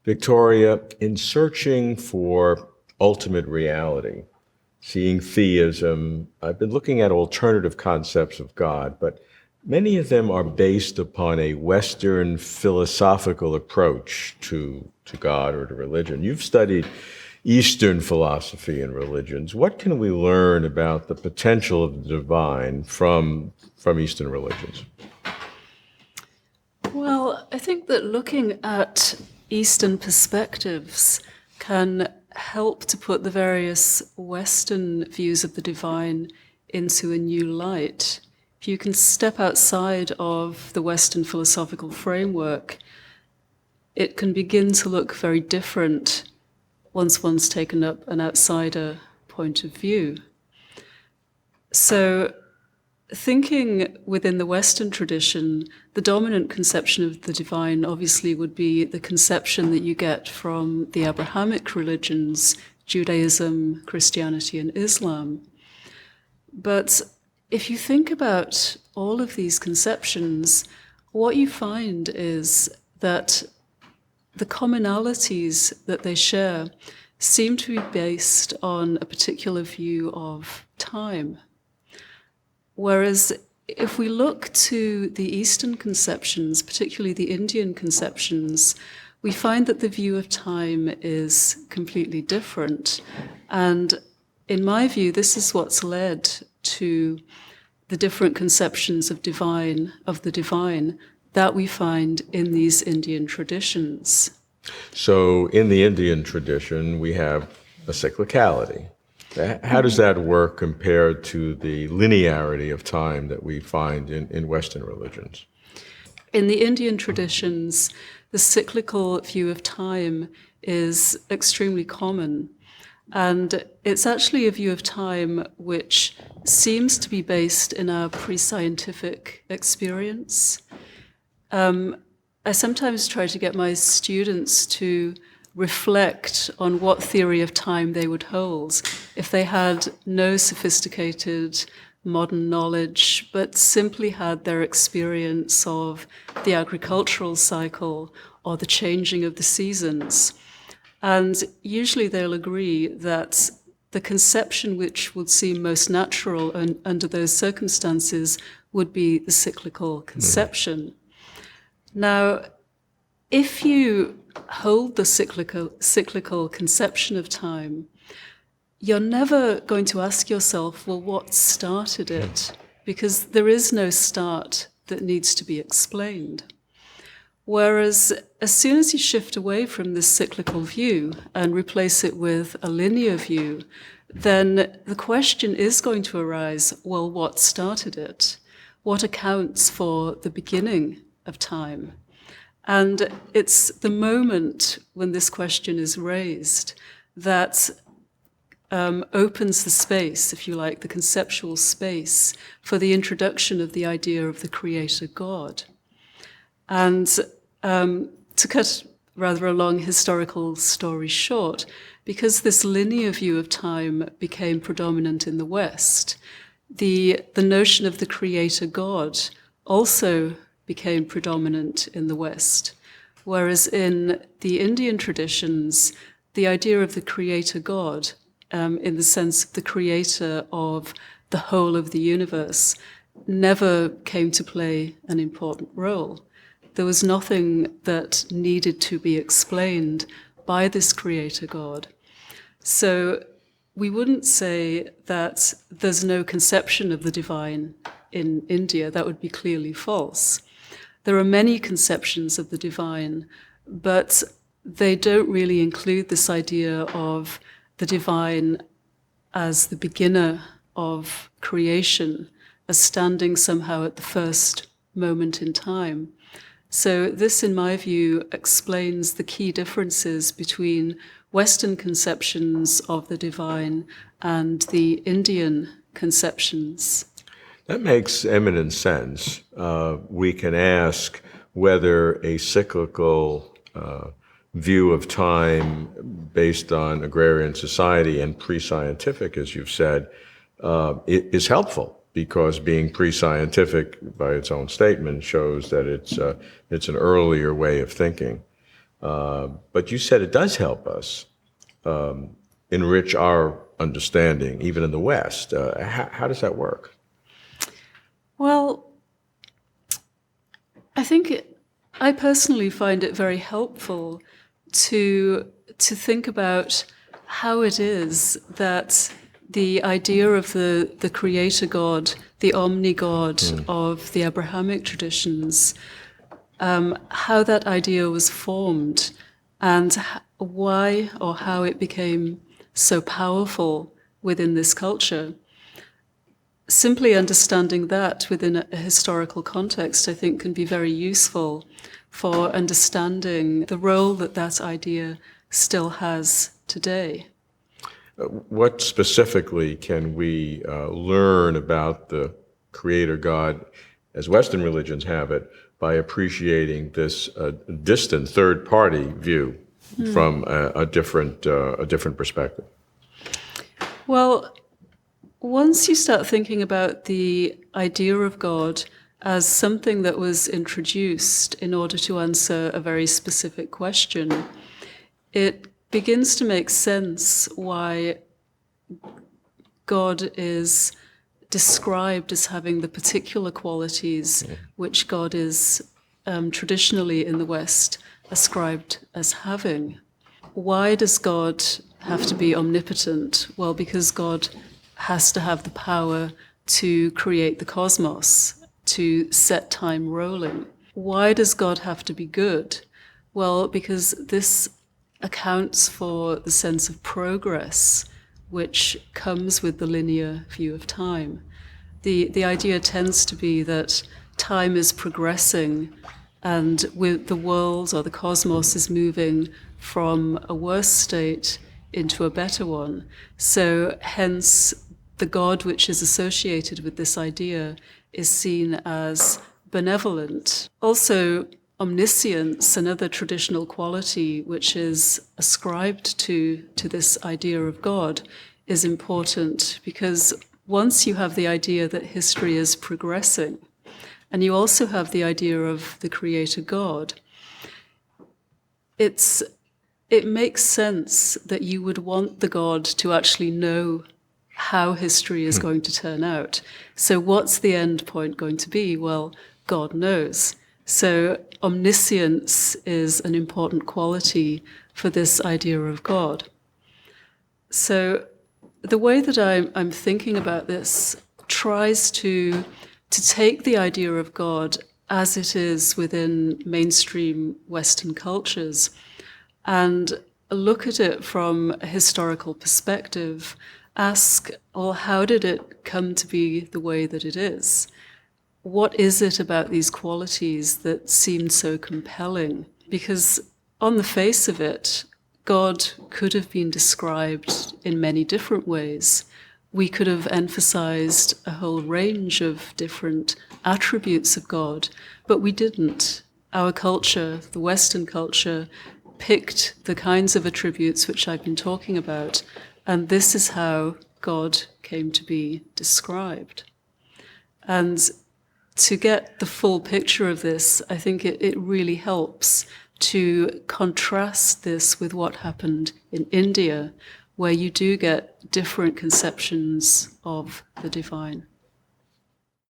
Victoria, in searching for ultimate reality, seeing theism, I've been looking at alternative concepts of God, but many of them are based upon a Western philosophical approach to God or to religion. You've studied Eastern philosophy and religions. What can we learn about the potential of the divine from Eastern religions? Well, I think that looking at Eastern perspectives can help to put the various Western views of the divine into a new light. If you can step outside of the Western philosophical framework, it can begin to look very different once one's taken up an outsider point of view. So, thinking within the Western tradition, the dominant conception of the divine obviously would be the conception that you get from the Abrahamic religions, Judaism, Christianity, and Islam. But if you think about all of these conceptions, what you find is that the commonalities that they share seem to be based on a particular view of time. Whereas if we look to the Eastern conceptions, particularly the Indian conceptions, we find that the view of time is completely different. And in my view, this is what's led to the different conceptions of the divine that we find in these Indian traditions. So in the Indian tradition, we have a cyclicality. How does that work compared to the linearity of time that we find in Western religions? In the Indian traditions, the cyclical view of time is extremely common. And it's actually a view of time which seems to be based in our pre-scientific experience. I sometimes try to get my students to reflect on what theory of time they would hold if they had no sophisticated modern knowledge, but simply had their experience of the agricultural cycle or the changing of the seasons. And usually they'll agree that the conception which would seem most natural under those circumstances would be the cyclical conception. Now, if you hold the cyclical conception of time, you're never going to ask yourself, well, what started it? Because there is no start that needs to be explained. Whereas as soon as you shift away from this cyclical view and replace it with a linear view, then the question is going to arise, well, what started it? What accounts for the beginning of time? And it's the moment when this question is raised that opens the space, if you like, the conceptual space for the introduction of the idea of the Creator God. And to cut rather a long historical story short, because this linear view of time became predominant in the West, the notion of the Creator God also became predominant in the West. Whereas in the Indian traditions, the idea of the Creator God, in the sense of the creator of the whole of the universe, never came to play an important role. There was nothing that needed to be explained by this Creator God. So we wouldn't say that there's no conception of the divine in India. That would be clearly false. There are many conceptions of the divine, but they don't really include this idea of the divine as the beginner of creation, as standing somehow at the first moment in time. So this, in my view, explains the key differences between Western conceptions of the divine and the Indian conceptions. That makes eminent sense. We can ask whether a cyclical view of time based on agrarian society and pre-scientific, as you've said, is helpful, because being pre-scientific by its own statement shows that it's an earlier way of thinking. But you said it does help us enrich our understanding, even in the West. How does that work? Well, I personally find it very helpful to think about how it is that the idea of the creator God, the omni God of the Abrahamic traditions, how that idea was formed and why or how it became so powerful within this culture. Simply understanding that within a historical context, I think, can be very useful for understanding the role that that idea still has today. What specifically can we learn about the Creator God, as Western religions have it, by appreciating this distant third-party view from a different perspective? Well, once you start thinking about the idea of God as something that was introduced in order to answer a very specific question, it begins to make sense why God is described as having the particular qualities which God is traditionally in the West ascribed as having. Why does God have to be omnipotent? Well, because God has to have the power to create the cosmos, to set time rolling. Why does God have to be good? Well, because this accounts for the sense of progress which comes with the linear view of time. The idea tends to be that time is progressing and with the world or the cosmos is moving from a worse state into a better one. So hence the God which is associated with this idea is seen as benevolent. Also, omniscience, another traditional quality which is ascribed to this idea of God, is important because once you have the idea that history is progressing, and you also have the idea of the Creator God, it makes sense that you would want the God to actually know how history is going to turn out. So what's the end point going to be? Well, God knows. So omniscience is an important quality for this idea of God. So the way that I'm thinking about this tries to take the idea of God as it is within mainstream Western cultures and look at it from a historical perspective, ask, well, how did it come to be the way that it is? What is it about these qualities that seemed so compelling? Because on the face of it, God could have been described in many different ways. We could have emphasized a whole range of different attributes of God, but we didn't. Our culture, the Western culture, picked the kinds of attributes which I've been talking about, and this is how God came to be described. And to get the full picture of this, I think it really helps to contrast this with what happened in India, where you do get different conceptions of the divine.